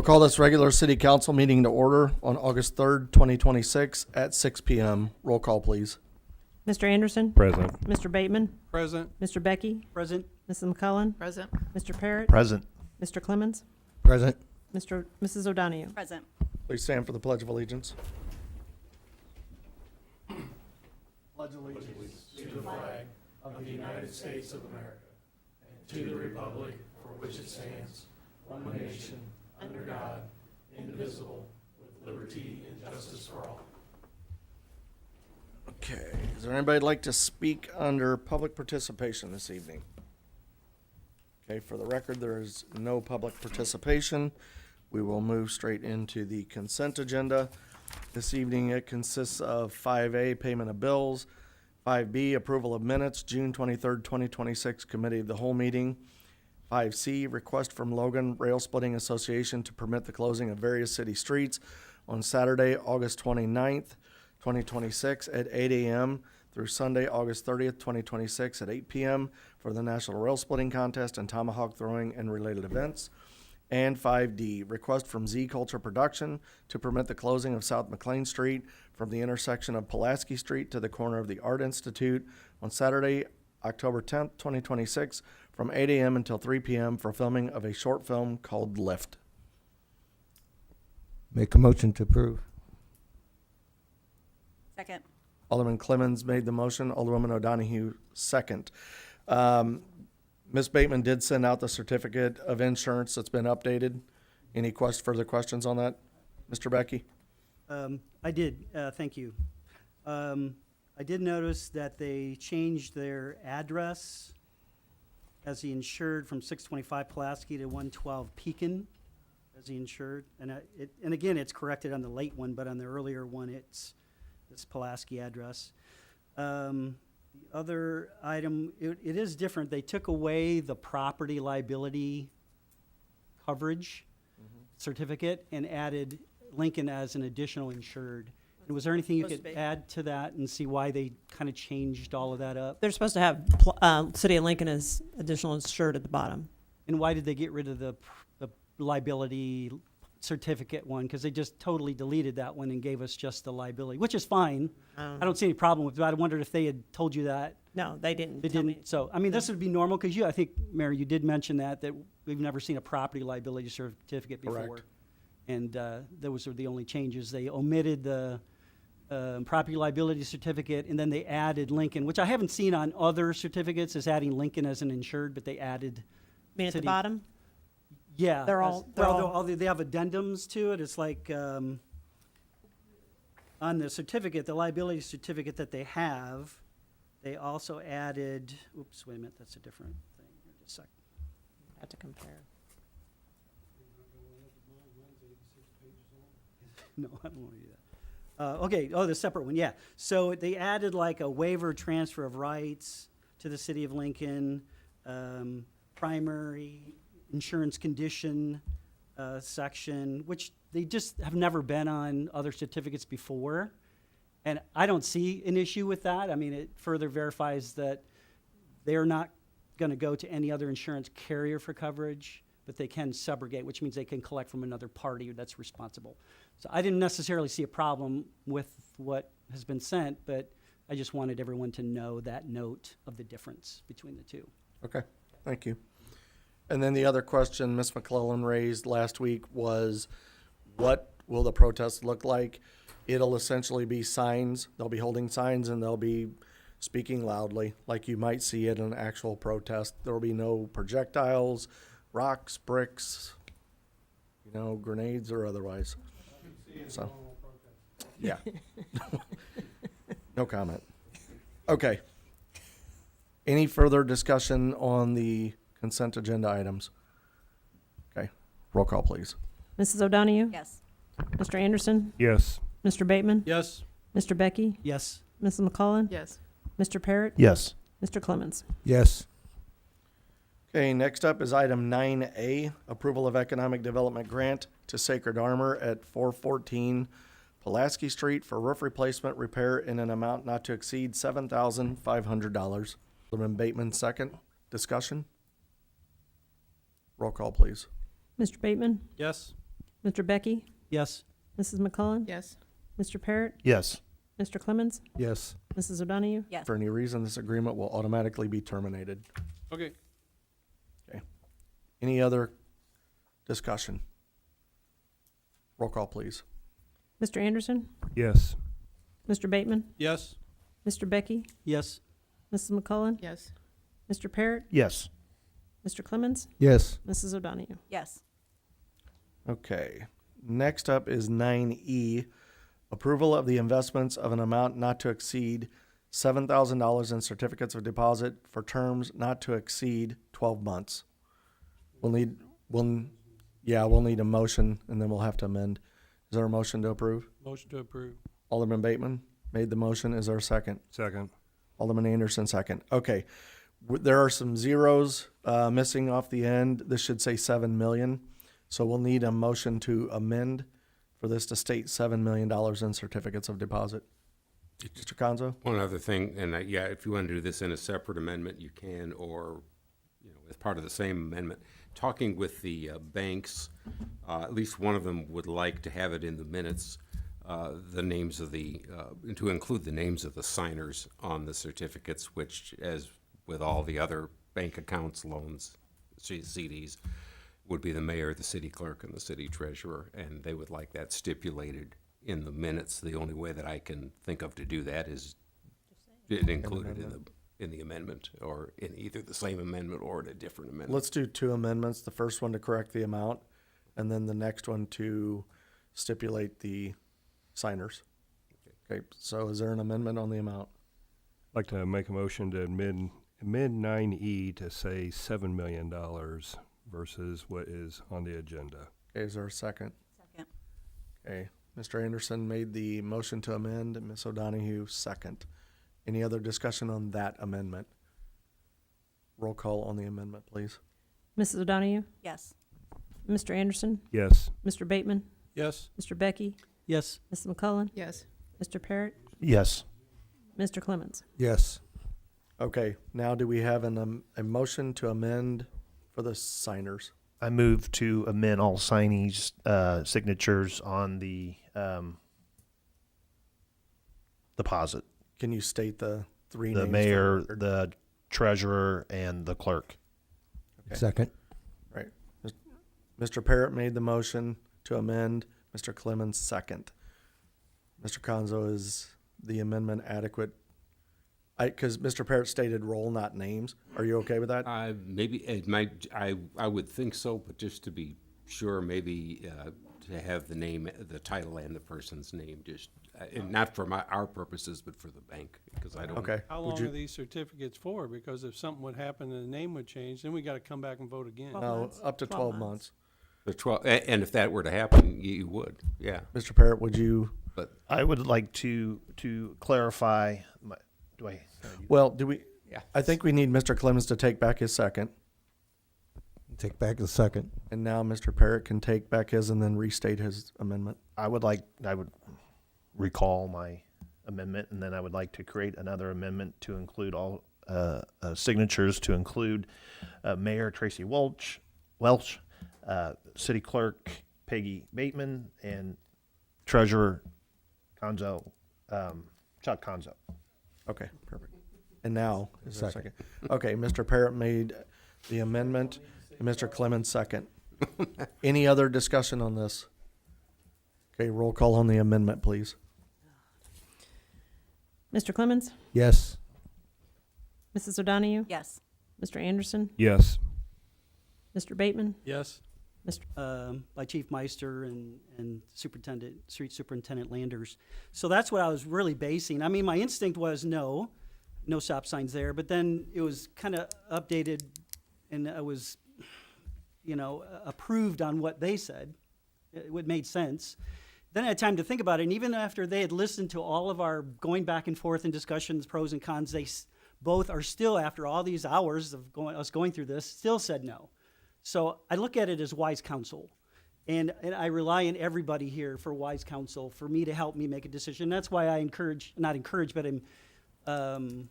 call this regular city council meeting to order on August 3rd, 2026 at 6 p.m. Roll call, please. Mr. Anderson? Present. Mr. Bateman? Present. Mr. Becky? Present. Mrs. McCullen? Present. Mr. Parrott? Present. Mr. Clemens? Present. Mrs. O'Donoghue? Present. Please stand for the Pledge of Allegiance. Okay, is there anybody like to speak under public participation this evening? Okay, for the record, there is no public participation. We will move straight into the consent agenda. This evening, it consists of 5A, payment of bills, 5B, approval of minutes, June 23rd, 2026, committee of the whole meeting, 5C, request from Logan Rail Splitting Association to permit the closing of various city streets on Saturday, August 29th, 2026 at 8 a.m. through Sunday, August 30th, 2026 at 8 p.m. for the National Rail Splitting Contest and tomahawk throwing and related events. And 5D, request from Z Culture Production to permit the closing of South McLean Street from the intersection of Pulaski Street to the corner of the Art Institute on Saturday, October 10th, 2026 from 8 a.m. until 3 p.m. for filming of a short film called Lift. Make a motion to approve. Second. Alderman Clemens made the motion, Alderwoman O'Donoghue second. Ms. Bateman did send out the certificate of insurance that's been updated. Any further questions on that, Mr. Becky? I did, thank you. I did notice that they changed their address as the insured from 625 Pulaski to 112 Pekin as the insured. And again, it's corrected on the late one, but on the earlier one, it's this Pulaski address. The other item, it is different. They took away the property liability coverage certificate and added Lincoln as an additional insured. And was there anything you Supposed could to be. add to that and see why they kind of changed all of that up? They're supposed to have City of Lincoln as additional insured at the bottom. And why did they get rid of the liability certificate one? Because they just totally deleted that one and gave us just the liability, which is fine. I don't see any problem with it. I wondered if they had told you that. No, they didn't. They tell me. didn't. So, I mean, this would be normal because I think, Mary, you did mention that we've never seen a property liability certificate before. Correct. And those were the only changes. They omitted the property liability certificate, and then they added Lincoln, which I haven't seen on other certificates as adding Lincoln as an insured, but they added. I mean, at the City. bottom? Yeah. They're all- they're all- They have addendums to it. It's like, on the certificate, the liability certificate that they have, they also added, oops, wait a minute, that's a different thing. Here, just a sec. Have to compare. No, I don't want to do that. Okay, the separate one, yeah. So they added like a waiver transfer of rights to the city of Lincoln, primary insurance condition section, which they just have never been on other certificates before. And I don't see an issue with that. I mean, it further verifies that they're not going to go to any other insurance carrier for coverage, but they can subrogate, which means they can collect from another party that's responsible. So I didn't necessarily see a problem with what has been sent, but I just wanted everyone to know that note of the difference between the two. Okay, thank you. And then the other question Ms. McClellan raised last week was, what will the protest look like? It'll essentially be signs. They'll be holding signs and they'll be speaking loudly, like you might see at an actual protest. There will be no projectiles, rocks, bricks, grenades or otherwise. So, yeah. No comment. Okay. Any further discussion on the consent agenda items? Okay, roll call, please. Mrs. O'Donoghue? Yes. Mr. Anderson? Yes. Mr. Bateman? Yes. Mr. Becky? Yes. Mrs. McCullen? Yes. Mr. Parrott? Yes. Mr. Clemens? Yes. Okay, next up is item 9A, approval of economic development grant to Sacred Armor at 414 Pulaski Street for roof replacement repair in an amount not to exceed $7,500. Alderman Bateman, second. Discussion? Roll call, please. Mr. Bateman? Yes. Mr. Becky? Yes. Mrs. McCullen? Yes. Mr. Parrott? Yes. Mr. Clemens? Yes. Mrs. O'Donahue? Yes. For any reason, this agreement will automatically be terminated. Okay. Any other discussion? Roll call, please. Mr. Anderson? Yes. Mr. Bateman? Yes. Mr. Becky? Yes. Mrs. McCullen? Yes. Mr. Parrott? Yes. Mr. Clemens? Yes. Mrs. O'Donahue? Yes. Okay. Next up is 9E, approval of the investments of an amount not to exceed $7,000 in certificates of deposit for terms not to exceed 12 months. We'll need a motion, and then we'll have to amend. Is there a motion to approve? Motion to approve. Alderman Bateman made the motion. Is there a second? Second. Alderman Anderson, second. Okay. There are some zeros missing off the end. This should say 7 million. So we'll need a motion to amend for this to state $7 million in certificates of deposit. Mr. Conzo? One other thing, and yeah, if you want to do this in a separate amendment, you can, or, as part of the same amendment. Talking with the banks, at least one of them would like to have it in the minutes, the names of to include the names of the signers on the certificates, which, as with all the other bank accounts, loans, CDs, would be the mayor, the city clerk, and the city treasurer, and they would like that stipulated in the minutes. The only way that I can think of to do that is included in the amendment, or in either the same amendment or in a different amendment. Let's do two amendments. The first one to correct the amount, and then the next one to stipulate the signers. Okay, so is there an amendment on the amount? I'd like to make a motion to amend 9E to say $7 million versus what is on the agenda. Okay, is there a second? Second. Okay, Mr. Anderson made the motion to amend, and Ms. O'Donahue second. Any other discussion on that amendment? Roll call on the amendment, please. Mrs. O'Donahue? Yes. Mr. Anderson? Yes. Mr. Bateman? Yes. Mr. Becky? Yes. Mrs. McCullen? Yes. Mr. Parrott? Yes. Mr. Clemens? Yes. Okay, now do we have a motion to amend for the signers? I move to amend all signees' signatures on the deposit. Can you state the three The names? mayor, for- the treasurer, and the clerk. Okay. Second. Right. Mr. Parrott made the motion to amend. Mr. Clemens second. Mr. Conzo, is the amendment adequate? Because Mr. Parrott stated role, not names. Are you okay with that? Maybe it might, I would think so, but just to be sure, maybe to have the name, the title and the person's name, just, and not for our purposes, but for the bank, because I don't. Okay. How Would long you- are these certificates for? Because if something would happen and the name would change, then we got to come back and vote again. 12 No, months. up to 12 months. The 12, and if that were to happen, you would, yeah. Mr. Parrott, would you? But I would like to clarify. Well, do we? Yeah. I think we need Mr. Clemens to take back his second, Take back the second. and now Mr. Parrott can take back his and then restate his amendment. I would recall my amendment, and then I would like to create another amendment to include all signatures, to include Mayor Tracy Welch, City Clerk Peggy Bateman, and Treasurer Conzo, Chuck Conzo. Okay, perfect. And now, is there a second? Okay, Mr. Parrott made the amendment, and Mr. Clemens second. Any other discussion on this? Okay, roll call on the amendment, please. Mr. Clemens? Yes. Mrs. O'Donahue? Yes. Mr. Anderson? Yes. Mr. Bateman? Yes. By Chief Meister and Street Superintendent Landers. So that's what I was really basing. I mean, my instinct was no stop signs there, but then it was kind of updated, and it was, approved on what they said. It made sense. Then I had time to think about it, and even after they had listened to all of our going back and forth in discussions, pros and cons, they both are still, after all these hours of us going through this, still said no. So I look at it as wise counsel, and I rely on everybody here for wise counsel for me to help me make a decision. That's why I I'm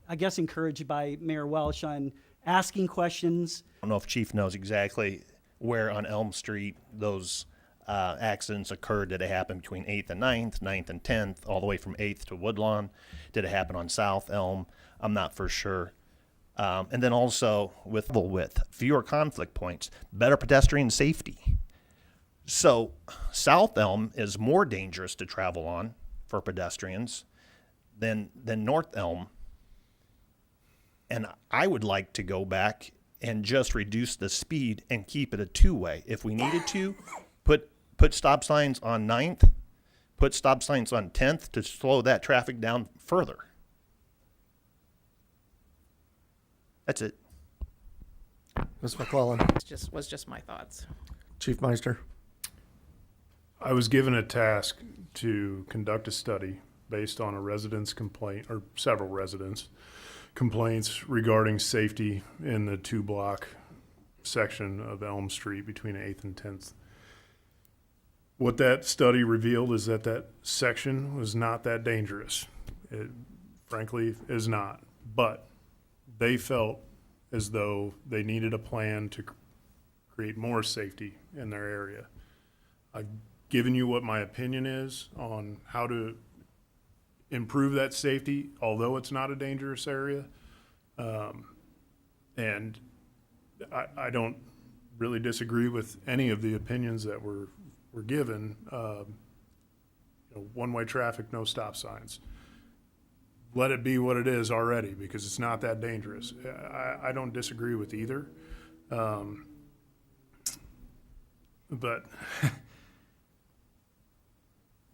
I guess encouraged by Mayor Welch on asking questions. I don't know if Chief knows exactly where on Elm Street those accidents occurred. Did it happen between 8th and 9th, 9th and 10th, all the way from 8th to Woodlawn? Did it happen on South Elm? I'm not for sure. And then also with fewer conflict points, better pedestrian safety. So South Elm is more dangerous to travel on for pedestrians than North Elm. And I would like to go back and just reduce the speed and keep it a two-way. If we needed to, put stop signs on 9th, put stop signs on 10th to slow that traffic down further. That's it. Ms. McClellan, was just my thoughts. Chief Meister. I was given a task to conduct a study based on a resident's complaint, or several residents' complaints regarding safety in the 2-block section of Elm Street between 8th and 10th. What that study revealed is that that section was not that dangerous. It frankly is not. But they felt as though they needed a plan to create more safety in their area. I've given you what my opinion is on how to improve that safety, although it's not a dangerous area. And I don't really disagree with any of the opinions that were given. One-way traffic, no stop signs. Let it be what it is already, because it's not that dangerous. I don't disagree with either. But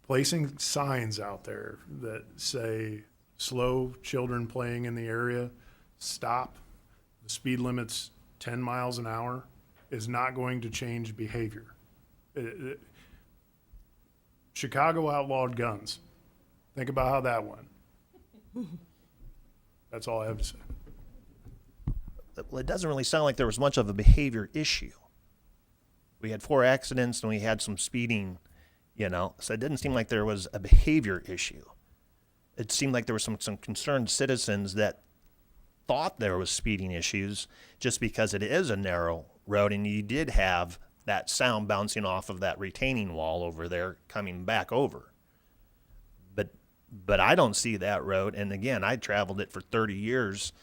placing signs out there that say slow children playing in the area, stop, the speed limit's 10 miles an hour, is not going to change behavior. Chicago outlawed guns. Think about how that went. That's all I have to say. Well, it doesn't really sound like there was much of a behavior issue. We had 4 accidents and we had some speeding, so it didn't seem like there was a behavior issue. It seemed like there were some concerned citizens that thought there was speeding issues just because it is a narrow road and you did have that sound bouncing off of that retaining wall over there coming back over. But I don't see that road. And again, I traveled it for 30 years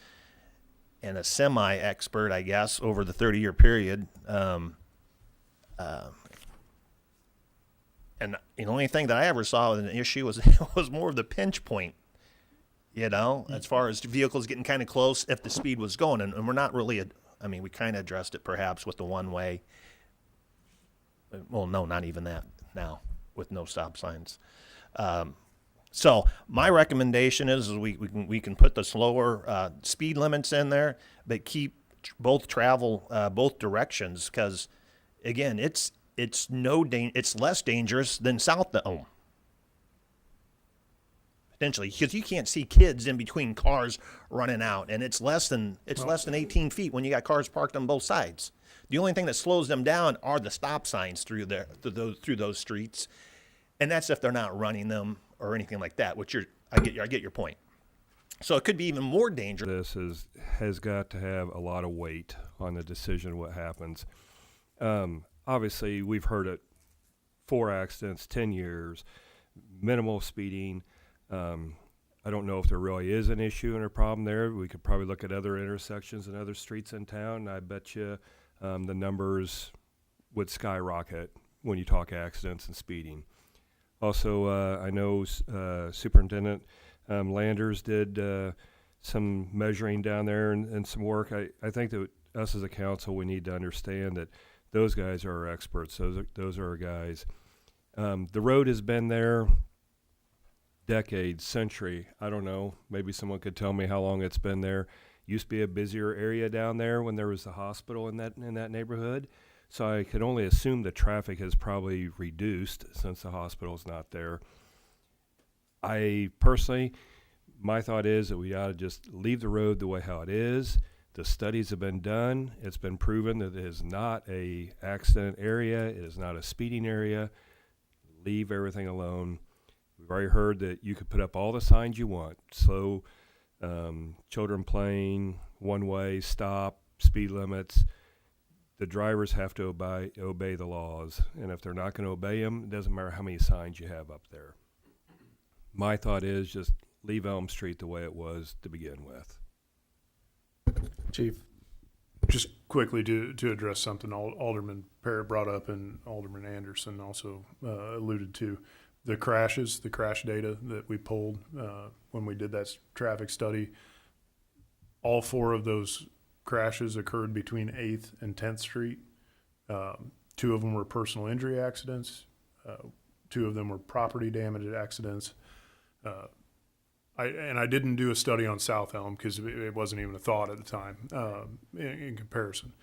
and a semi-expert, I guess, over the 30-year period. And the only thing that I ever saw with an issue was more of the pinch point, as far as vehicles getting kind of close if the speed was going. And we're not really, we kind of addressed it perhaps with the one-way. Well, no, not even that now with no stop signs. So my recommendation is we can put the slower speed limits in there, but keep both travel both directions, because again, it's less dangerous than South Elm potentially, because you can't see kids in between cars running out, and it's less than 18 feet when you got cars parked on both sides. The only thing that slows them down are the stop signs through those streets, and that's if they're not running them or anything like that. I get your point. So it could be even more dangerous. This has got to have a lot of weight on the decision what happens. Obviously, we've heard it: 4 accidents, 10 years, minimal speeding. I don't know if there really is an issue and a problem there. We could probably look at other intersections and other streets in town, and I bet you the numbers would skyrocket when you talk accidents and speeding. Also, I know Superintendent Landers did some measuring down there and some work. I think that us as a council, we need to understand that those guys are our experts. Those are our guys. The road has been there decades, century. I don't know. Maybe someone could tell me how long it's been there. Used to be a busier area down there when there was a hospital in that neighborhood. So I could only assume the traffic has probably reduced since the hospital's not there. I personally, my thought is that we ought to just leave the road the way how it is. The studies have been done. It's been proven that it is not a accident area. It is not a speeding area. Leave everything alone. We've already heard that you could put up all the signs you want. Slow, children playing, one way, stop, speed limits. the drivers have to obey the laws, and if they're not going to obey them, it doesn't matter how many signs you have up there. My thought is just leave Elm Street the way it was to begin with. Chief? Just quickly to address something Alderman Parrott brought up and Alderman Anderson also alluded to, the crash data that we pulled when we did that traffic study. All 4 of those crashes occurred between 8th and 10th Street. 2 of them were personal injury accidents. 2 of them were property damage accidents. I didn't do a study on South Elm because it wasn't even a thought at the time in comparison.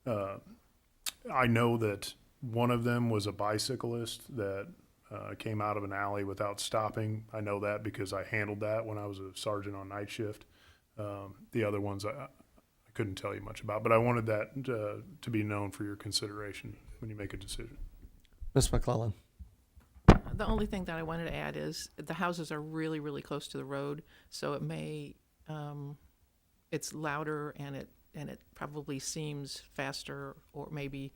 I know that one of them was a bicyclist that came out of an alley without stopping. I know that because I handled that when I was a sergeant on night shift. The other ones I couldn't tell you much about, but I wanted that to be known for your consideration when you make a decision. Ms. McClellan? The only thing that I wanted to add is the houses are really, really close to the road, so it may, it's louder and it probably seems faster, or maybe,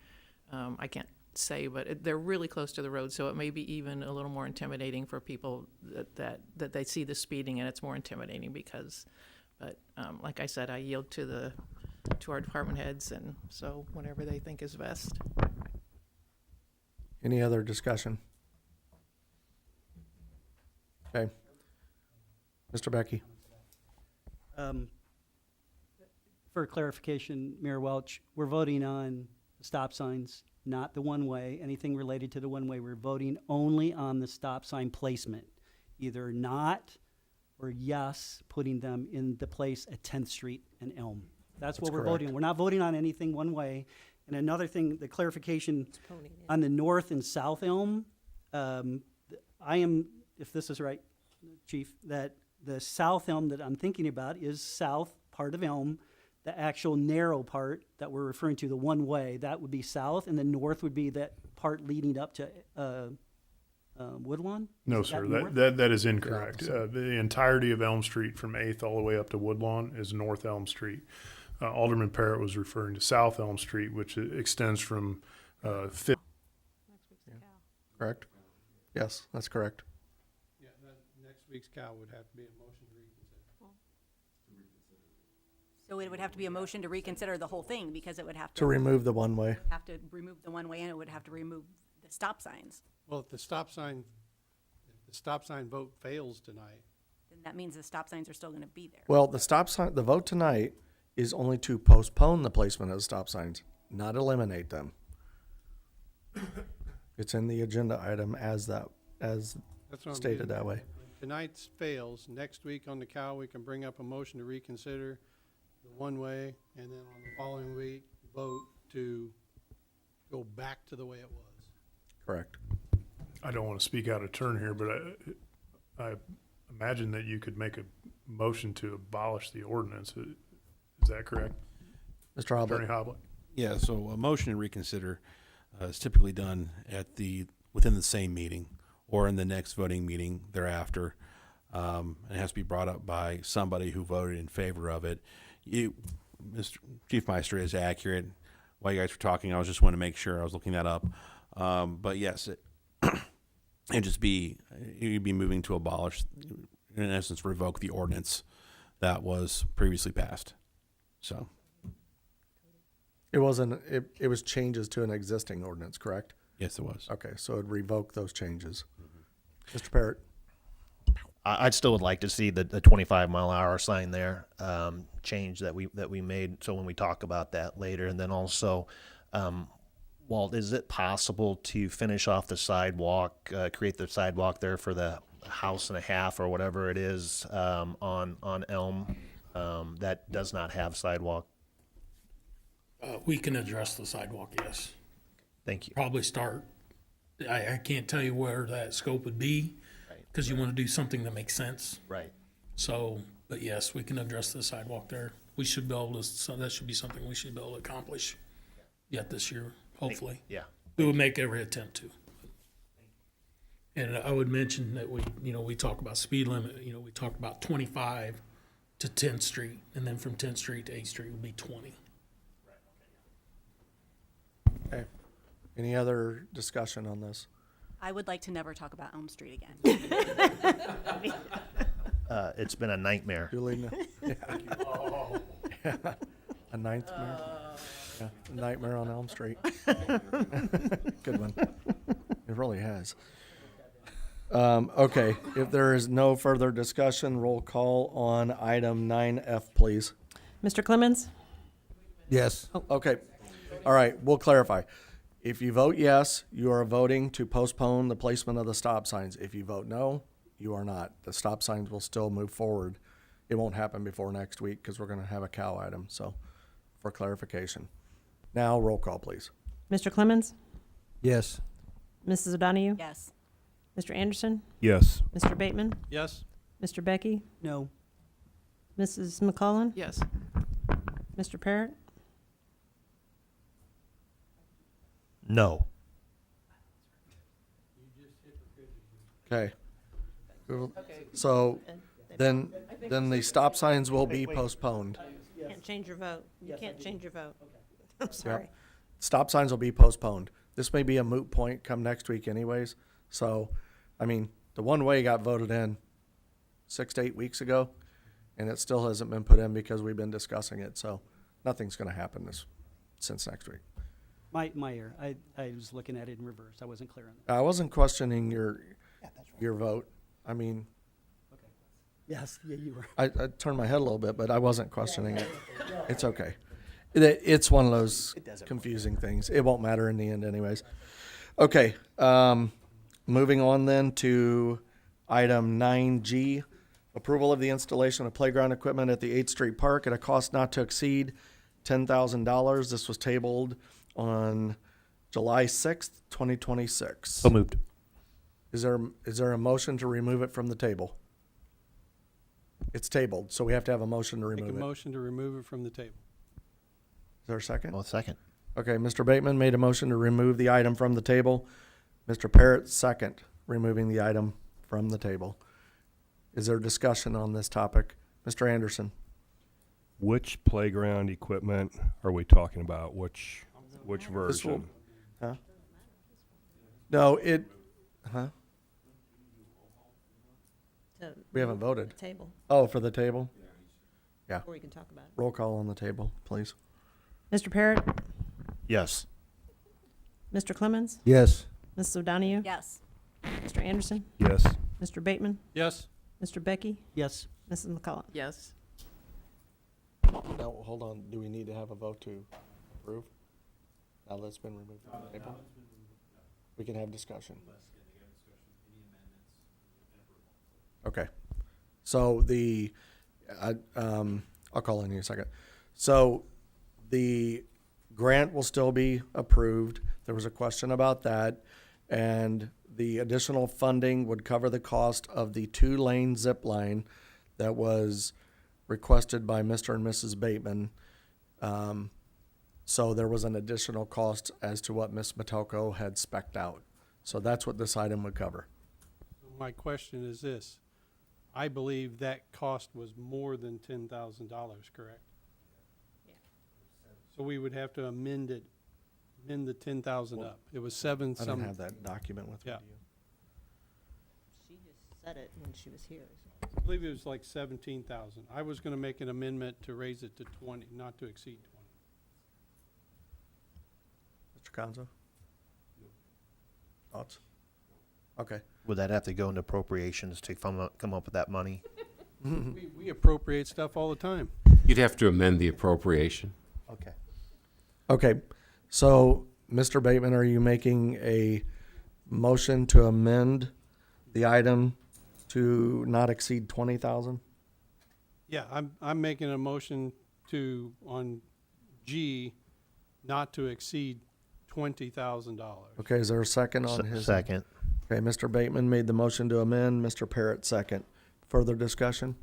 I can't say, but they're really close to the road, so it may be even a little more intimidating for people that they see the speeding, and it's more intimidating because, but like I said, I yield to our department heads, and so whatever they think is best. Any other discussion? Okay. Mr. Becky? For clarification, Mayor Welch, we're voting on stop signs, not the one-way, anything related to the one-way. We're voting only on the stop sign placement, either not or yes, putting them in the place at 10th Street and Elm. That's what we're correct. voting on. We're not voting on anything one-way. And another thing, the clarification on the north and south Elm, I am, if this is right, Chief, that the south Elm that I'm thinking about is south part of Elm. The actual narrow part that we're referring to, the one-way, that would be south, and the north would be that part leading up to Woodlawn? No, Is that sir, north? that is incorrect. Yeah, The entirety of Elm Street from 8th all the way up to Woodlawn is North Elm Street. Alderman Parrott was referring to South Elm Street, which extends from 5th. Correct? Yes, that's correct. Yeah, next week's cow would have to be a motion to reconsider. So it would have to be a motion to reconsider the whole thing, because it would have To to remove the one-way. remove the one-way, and it would have to remove the stop signs. Well, if the stop sign vote fails tonight, Then that means the stop signs are still gonna be there. Well, the stop sign, the vote tonight is only to postpone the placement of stop signs, not eliminate them. It's in the agenda item as that's what I'm stated getting that at. way. If tonight's fails, next week on the cow, we can bring up a motion to reconsider the one-way, and then on the following week, vote to go back to the way it was. Correct. I don't want to speak out of turn here, but I imagine that you could make a motion to abolish the ordinance. Is that correct? Mr. Attorney Hoblet? Hoblet? Yeah, so a motion to reconsider is typically done within the same meeting or in the next voting meeting thereafter. And it has to be brought up by somebody who voted in favor of it. Mr. Chief Meister is accurate. While you guys were talking, I was just wanting to make sure I was looking that up. But yes, you'd be moving to abolish, in essence, revoke the ordinance that was previously passed. So. It wasn't, it was changes to an existing ordinance, correct? Yes, it was. Okay, so it'd revoke those changes. Mr. Parrott? I still would like to see the 25-mile-an-hour sign there change that we made. So when we talk about that later, and then also, Walt, is it possible to finish off the sidewalk, create the sidewalk there for the house and a half or whatever it is on Elm that does not have sidewalk? We can address the sidewalk, yes. Thank you. Probably start, I can't tell you where that scope would be, because you want to do something that makes sense. Right. So, but yes, we can address the sidewalk there. We should be able to, so that should be something we should be able to accomplish yet this year, hopefully. Yeah. We would make every attempt to. And I would mention that we talk about speed limit, we talk about 25 to 10th Street, and then from 10th Street to 8th Street would be 20. Any other discussion on this? I would like to never talk about Elm Street again. It's been a nightmare. Julie, no- yeah. A nightmare? Yeah, a Nightmare on Elm Street. Good one. It really has. Okay, if there is no further discussion, roll call on item 9F, please. Mr. Clemens? Yes. Okay, all right, we'll clarify. If you vote yes, you are voting to postpone the placement of the stop signs. If you vote no, you are not. The stop signs will still move forward. It won't happen before next week because we're gonna have a cow item, so, for clarification. Now, roll call, please. Mr. Clemens? Yes. Mrs. O'Donahue? Yes. Mr. Anderson? Yes. Mr. Bateman? Yes? Mr. Becky? No. Mrs. McCollum? Yes. Mr. Parrott? No. Okay. So, then the stop signs will be postponed. Can't change your vote. You can't change your vote. I'm sorry. Stop signs will be postponed. This may be a moot point come next week anyways. So, I mean, the one-way got voted in 6 to 8 weeks ago, and it still hasn't been put in because we've been discussing it. So, nothing's gonna happen since next week. My error. I was looking at it in reverse. I wasn't clear on that. I wasn't questioning your vote. I mean, Yes, yeah, you were. I turned my head a little bit, but I wasn't questioning it. It's okay. It's one of those confusing things. It won't matter in the end anyways. Okay, moving on then to item 9G, approval of the installation of playground equipment at the 8th Street Park at a cost not to exceed $10,000. This was tabled on July 6th, 2026. So moved. Is there a motion to remove it from the table? It's tabled, so we have to have a motion to Make a remove it. Is motion to remove it from the table. there a second? Well, second. Okay, Mr. Bateman made a motion to remove the item from the table. Mr. Parrott, second, removing the item from the table. Is there discussion on this topic? Mr. Anderson? Which playground equipment are we talking about? Which This will- version? Huh? No, huh? We haven't voted. Table, Oh, for the table? or we can talk about it. Roll call on the table, please. Mr. Parrott? Yes. Mr. Clemens? Yes. Mrs. O'Donahue? Yes. Mr. Anderson? Yes. Mr. Bateman? Yes? Mr. Becky? Yes. Mrs. McCollum? Yes. Now, hold on, do we need to have a vote to approve? Now that it's been removed from the table? We can have discussion. Okay, so I'll call in here a second. So the grant will still be approved. There was a question about that. And the additional funding would cover the cost of the 2-lane zip line that was requested by Mr. and Mrs. Bateman. So there was an additional cost as to what Ms. Metelko had spec'd out. So that's what this item would cover. My question is this. I believe that cost was more than $10,000, correct? Yeah. So we would have to amend the 10,000 up. It was seven I don't some. have that document with me. Yeah. Do you? She just said it when she was here. I believe it was like 17,000. I was gonna make an amendment to raise it to 20, not to exceed 20. Mr. Conzo? Thoughts? Okay. Would that have to go into appropriations to come up with that money? We appropriate stuff all the time. You'd have to amend the appropriation. Okay. Okay, so, Mr. Bateman, are you making a motion to amend the item to not exceed 20,000? Yeah, I'm making a motion to, on G, not to exceed $20,000. Okay, is there a second on his? Second. Okay, Mr. Bateman made the motion to amend, Mr. Parrott second. Further discussion?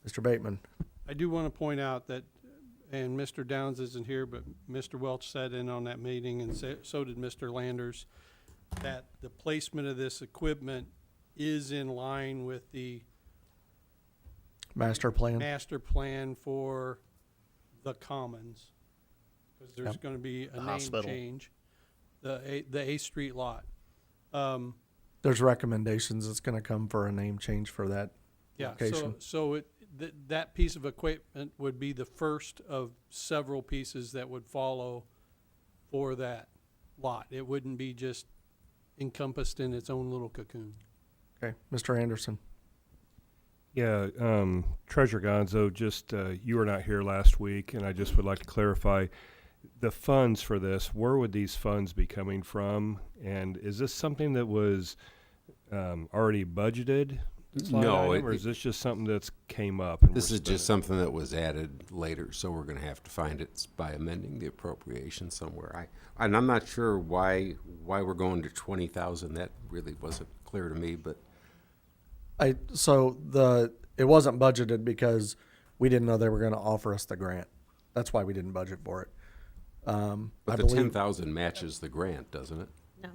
Mr. Bateman? I do want to point out that, and Mr. Downs isn't here, but Mr. Welch sat in on that meeting, and so did Mr. Landers, that the placement of this equipment is in line with the Master plan? master plan for the Commons. Because there's Yep. going to be a The name hospital. change. the A Street lot. There's recommendations. It's going to come for a name change for that Yeah, location. so that piece of equipment would be the first of several pieces that would follow for that lot. It wouldn't be just encompassed in its own little cocoon. Okay, Mr. Anderson. Yeah, Treasurer Gonzo, just, you were not here last week, and I just would like to clarify, the funds for this, where would these funds be coming from? And is this something that was, already budgeted? this line No, item, or it- is this just something that's came up? And This we're is just spending? something that was added later, so we're gonna have to find it by amending the appropriation somewhere. And I'm not sure why we're going to 20,000. That really wasn't clear to me, but It wasn't budgeted because we didn't know they were going to offer us the grant. That's why we didn't budget for it. I the believe- 10,000 matches the grant, doesn't it? No.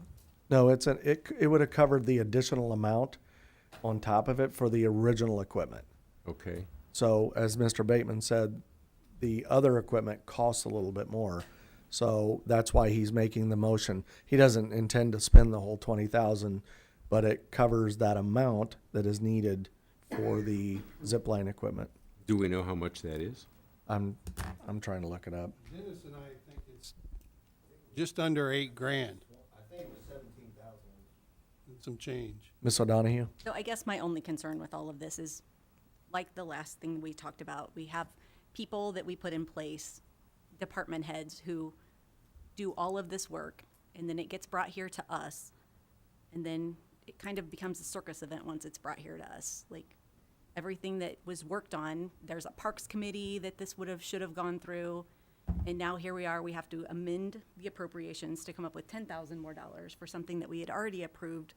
No, it would have covered the additional amount on top of it for the original equipment. Okay. So as Mr. Bateman said, the other equipment costs a little bit more. So that's why he's making the motion. He doesn't intend to spend the whole 20,000, but it covers that amount that is needed for the zip line equipment. Do we know how much that is? I'm trying to look it up. Dennis and I think it's just under $8,000. I think it was 17,000. And some change. Ms. O'Donohue? So I guess my only concern with all of this is, like the last thing we talked about, we have people that we put in place, department heads who do all of this work, and then it gets brought here to us, and then it kind of becomes a circus event once it's brought here to us. Like, everything that was worked on, there's a parks committee that this should have gone through, and now here we are, we have to amend the appropriations to come up with $10,000 more for something that we had already approved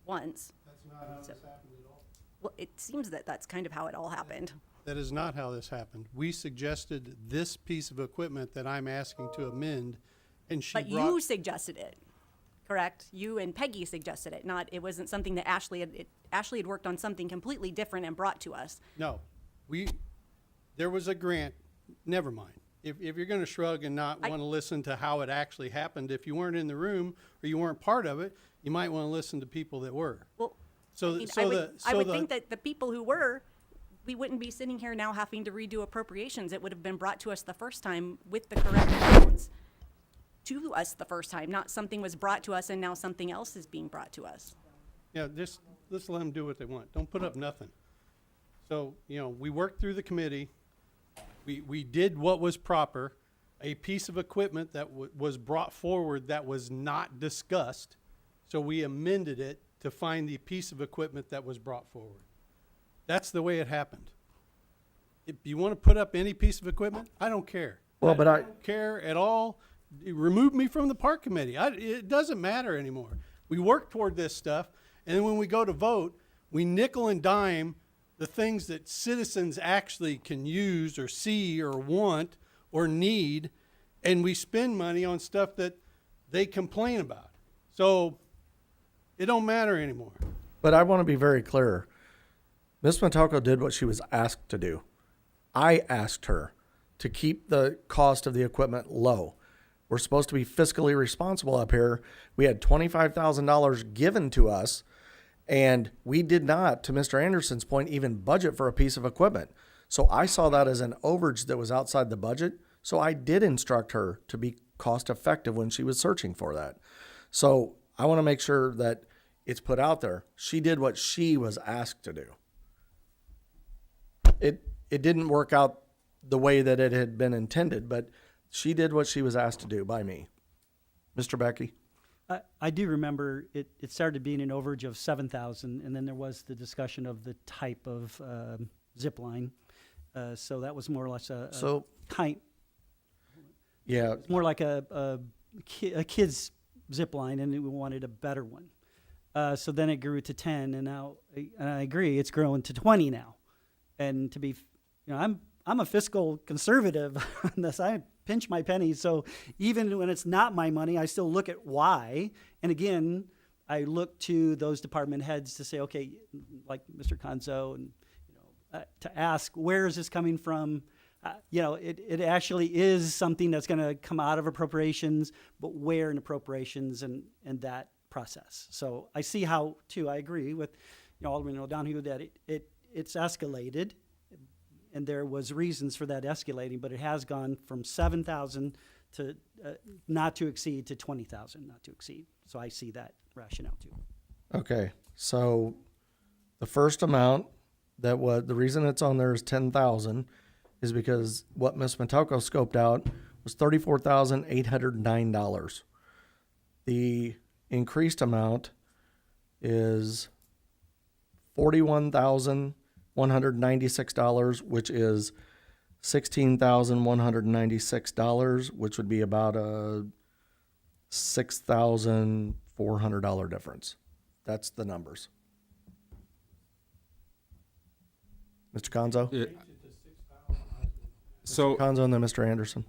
once. That's not how this happened at all. Well, it seems that that's kind of how it all happened. That is not how this happened. We suggested this piece of equipment that I'm asking to amend, and she But brought. you suggested it, correct? You and Peggy suggested it, it wasn't something that Ashley had worked on something completely different and brought to us. No, there was a grant, never mind. If you're gonna shrug and not wanna listen to how it actually happened, if you weren't in the room or you weren't part of it, you might wanna listen to people that were. Well, So, I mean, so I would think that the people who were, we wouldn't be sitting here now having to redo appropriations. It would have been brought to us the first time with the correct amounts to us the first time, not something was brought to us and now something else is being brought to us. Yeah, just, let's let them do what they want. Don't put up nothing. So, we worked through the committee. We did what was proper. A piece of equipment that was brought forward that was not discussed. So we amended it to find the piece of equipment that was brought forward. That's the way it happened. If you want to put up any piece of equipment, I don't care. Well, but I- don't care at all. Remove me from the park committee. It doesn't matter anymore. We work toward this stuff, and then when we go to vote, we nickel and dime the things that citizens actually can use or see or want or need, and we spend money on stuff that they complain about. So it don't matter anymore. But I want to be very clear. Ms. Matoko did what she was asked to do. I asked her to keep the cost of the equipment low. We're supposed to be fiscally responsible up here. We had $25,000 given to us, and we did not, to Mr. Anderson's point, even budget for a piece of equipment. So I saw that as an overage that was outside the budget. So I did instruct her to be cost effective when she was searching for that. So I want to make sure that it's put out there. She did what she was asked to do. It didn't work out the way that it had been intended, but she did what she was asked to do by me. Mr. Becky? I do remember it started being an overage of 7,000, and then there was the discussion of the type of zip line. So that was more or less So- Yeah, more like a kid's zip line, and we wanted a better one. So then it grew to 10, and now, and I agree, it's growing to 20 now. And to be, I'm a fiscal conservative on this. I pinch my pennies. So even when it's not my money, I still look at why. And again, I look to those department heads to say, okay, like Mr. Conzo, and to ask, where is this coming from? it actually is something that's going to come out of appropriations, but where in appropriations and that process. So I see how, too, I agree with, Alderman O'Donoghue that it's escalated, and there was reasons for that escalating, but it has gone from 7,000 to not to exceed to 20,000 not to exceed. So I see that rationale too. Okay, so the first amount the reason it's on there is 10,000 is because what Ms. Metelko scoped out was $34,809. The increased amount is $41,196, which is $16,196, which would be about a $6,400 difference. That's the numbers. Mr. Conzo? So, Conzo and then Mr. Anderson.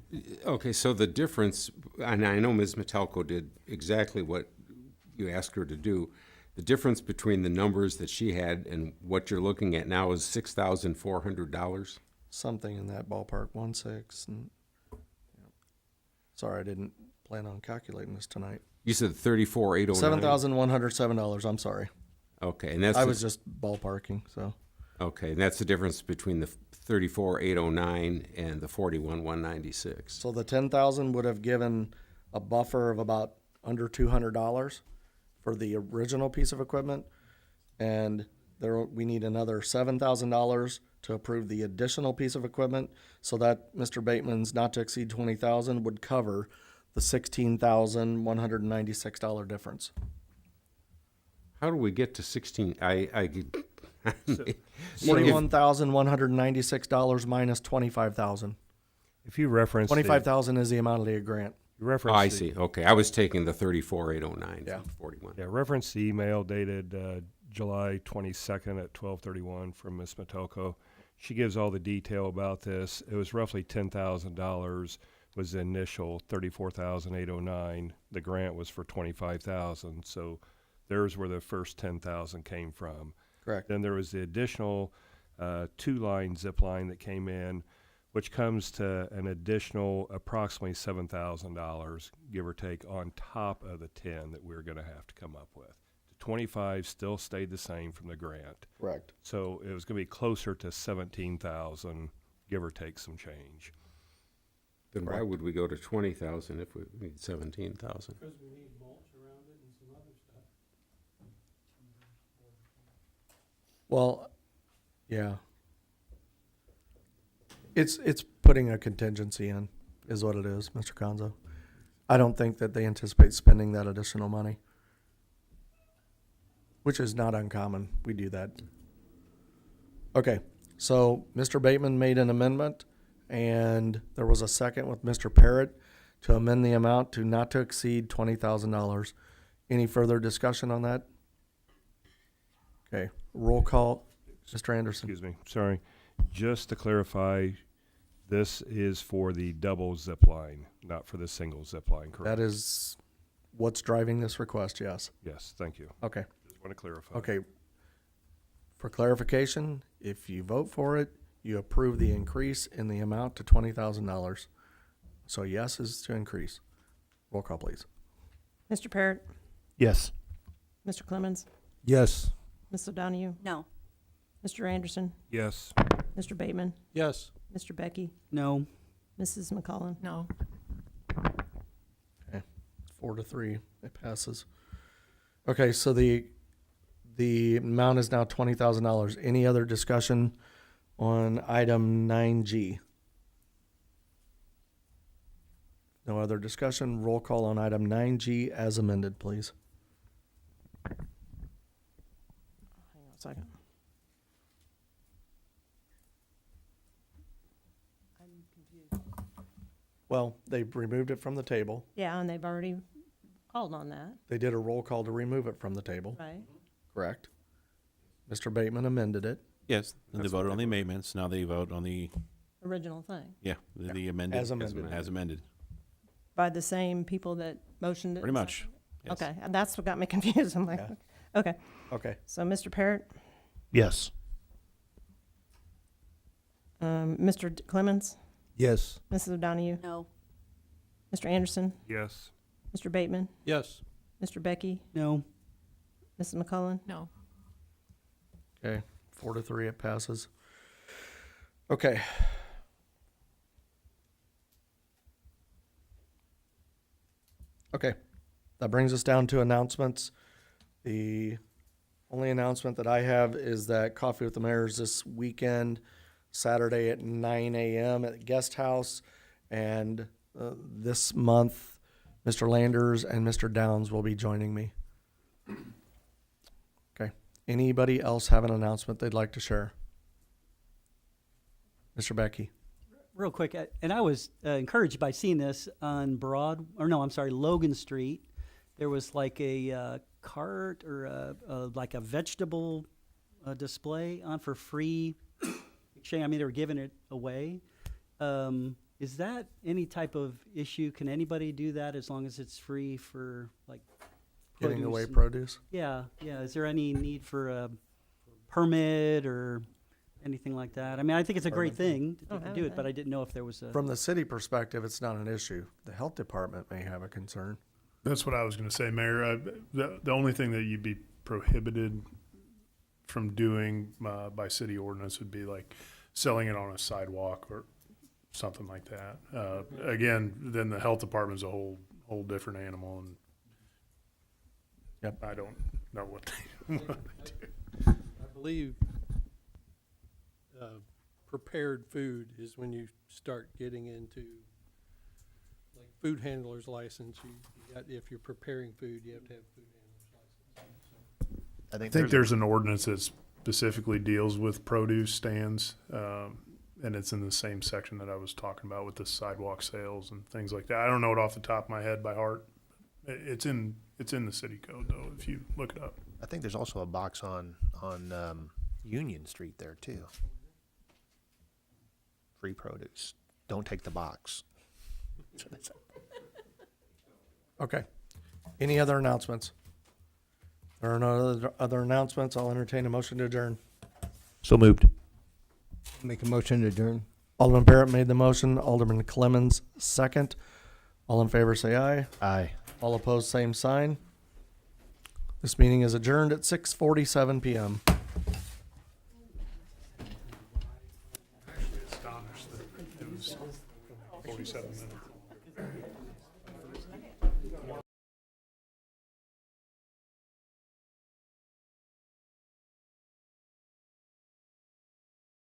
okay, so the difference, and I know Ms. Metelko did exactly what you asked her to do. The difference between the numbers that she had and what you're looking at now is $6,400. Something in that ballpark, 1.6. And, sorry, I didn't plan on calculating this tonight. You said 34,809. $7,107, I'm sorry. Okay, and that's I was just ballparking, so. okay, and that's the difference between the 34,809 and the 41,196. So the 10,000 would have given a buffer of about under $200 for the original piece of equipment. And we need another $7,000 to approve the additional piece of equipment, so that Mr. Bateman's not to exceed 20,000 would cover the $16,196 difference. How do we get to 16? $41,196 minus 25,000. If you reference the- 25,000 is the amount of the grant. you reference I the- see. Okay, I was taking the 34,809 Yeah. from 41. Yeah, reference the email dated July 22nd at 12:31 from Ms. Metelko. She gives all the detail about this. It was roughly $10,000 was the initial 34,809. The grant was for 25,000. So there's where the first 10,000 came from. Correct. Then there was the additional 2-line zip line that came in, which comes to an additional approximately $7,000, give or take, on top of the 10 that we're going to have to come up with. The 25 still stayed the same from the grant. Correct. So it was going to be closer to 17,000, give or take some change. Then why would we go to 20,000 if we need 17,000? Because we need mulch around it and some other stuff. Well, yeah. It's putting a contingency in, is what it is, Mr. Conzo. I don't think that they anticipate spending that additional money, which is not uncommon. We do that. Okay, so Mr. Bateman made an amendment, and there was a second with Mr. Parrott to amend the amount to not to exceed $20,000. Any further discussion on that? Okay, roll call. Mr. Anderson. Excuse me, sorry. Just to clarify, this is for the double zip line, not for the single zip line, correct? That is what's driving this request, yes. Yes, thank you. Okay, Just want to clarify. okay. For clarification, if you vote for it, you approve the increase in the amount to $20,000. So yes is to increase. Roll call, please. Mr. Parrott, Yes. Mr. Clemens, Yes. Ms. O'Donoghue, No. Mr. Anderson, Yes, Mr. Bateman, Yes. Mr. Becky, No. Mrs. McCollum. No, 4-3, it passes. Okay, so the amount is now $20,000. Any other discussion on item 9G? No other discussion. Roll call on item 9G as amended, please. Hang on a second. I'm confused. Well, they removed it from the table. Yeah, and they've already called on that, They did a roll call to remove it from the table, right? correct? Mr. Bateman amended it Yes, then they voted on the amendments, now they vote on the, Original thing, the amended. As amended. As amended, by the same people that motioned it? pretty much. Yes. Okay, and that's what got me confused. I'm like, Yeah. okay. Okay, So Mr. Yes. Mr. Clemens, Yes. Mrs. O'Donahue, No. Mr. Anderson, Yes. Mr. Bateman, Yes. Mr. Becky, No. Mrs. McCullen. No. Okay, 4-3, it passes. Okay. Okay, that brings us down to announcements. The only announcement that I have is that Coffee with the Mayor is this weekend, Saturday at 9 a.m. at the Guest House. And this month, Mr. Landers and Mr. Downs will be joining me. Okay. Anybody else have an announcement they'd like to share? Mr. Becky? Real quick, and I was encouraged by seeing this on Logan Street. There was like a cart or like a vegetable display on for free exchange. I mean, they were giving it away. Is that any type of issue? Can anybody do that as long as it's free for like Giving produce away and- produce? Yeah, yeah. Is there any need for a permit or anything like that? I mean, I think it's a great thing that Oh, they can do it, haven't but they? I didn't know if there was a. From the city perspective, it's not an issue. The health department may have a concern. That's what I was going to say, Mayor. The only thing that you'd be prohibited from doing by city ordinance would be like selling it on a sidewalk or something like that. Again, then the health department's a whole different animal, and Yep. I don't know what they do. I believe prepared food is when you start getting into like food handler's license. If you're preparing food, you have to have food handler's license. I I think there's an ordinance that specifically deals with produce stands, and it's in the same section that I was talking about with the sidewalk sales and things like that. I don't know it off the top of my head by heart. It's in the city code though, if you look it up. I think there's also a box on Union Street there too. Free produce. Don't take the box. Okay. Any other announcements? There are no other announcements. I'll entertain a motion to adjourn. So moved. Make a motion to adjourn. Alderman Barrett made the motion. Alderman Clemmons second. All in favor say aye. Aye. All opposed, same sign. This meeting is adjourned at 6:47 p.m. Actually astonished that it was 47 minutes.